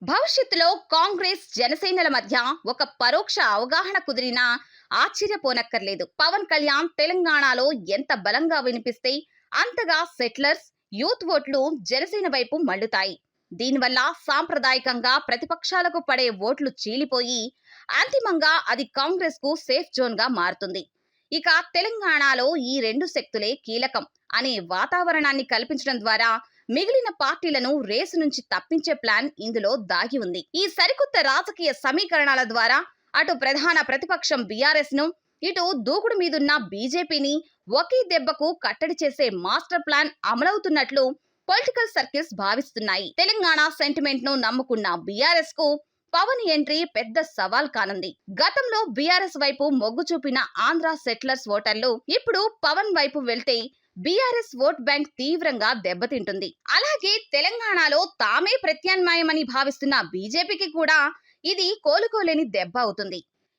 భవిష్యత్తులో కాంగ్రెస్ జనసేనల మధ్య ఒక పరోక్ష అవగాహన కుదిరినా ఆశ్చర్యపోనక్కర్లేదు. పవన్ కళ్యాణ్ తెలంగాణలో ఎంత బలంగా వినిపిస్తే అంతగా సెటిలర్స్, యూత్ ఓట్లు జనసేన వైపు మళ్లుతాయి. దీనివల్ల సాంప్రదాయకంగా ప్రతిపక్షాలకు పడే ఓట్లు చీలిపోయి అంతిమంగా అది కాంగ్రెస్ కు సేఫ్ జోన్ గా మారుతుంది. ఇక తెలంగాణలో ఈ రెండు శక్తులే కీలకం అనే వాతావరణాన్ని కల్పించడం ద్వారా మిగిలిన పార్టీలను రేసు నుంచి తప్పించే ప్లాన్ ఇందులో దాగి ఉంది. ఈ సరికొత్త రాజకీయ సమీకరణాల ద్వారా అటు ప్రధాన ప్రతిపక్షం బీఆర్ఎస్ ను, ఇటు దూకుడు మీదున్న బీజేపీని ఒకే దెబ్బకు కట్టడి చేసే మాస్టర్ ప్లాన్ అమలవుతున్నట్లు పొలిటికల్ సర్కిల్స్ భావిస్తున్నాయి. తెలంగాణ సెంటిమెంట్ ను నమ్ముకున్న బీఆర్ఎస్ కు పవన్ ఎంట్రీ పెద్ద సవాల్ కానుంది. గతంలో బీఆర్ఎస్ వైపు మొగ్గు చూపిన ఆంధ్ర సెటిలర్స్ ఓటర్లు ఇప్పుడు పవన్ వైపు వెళ్తే బీఆర్ఎస్ ఓట్ బ్యాంక్ తీవ్రంగా దెబ్బతింటుంది. అలాగే తెలంగాణలో తామే ప్రత్యామ్నాయమని భావిస్తున్న బీజేపీకి కూడా ఇది కోలుకోలేని దెబ్బ అవుతుంది.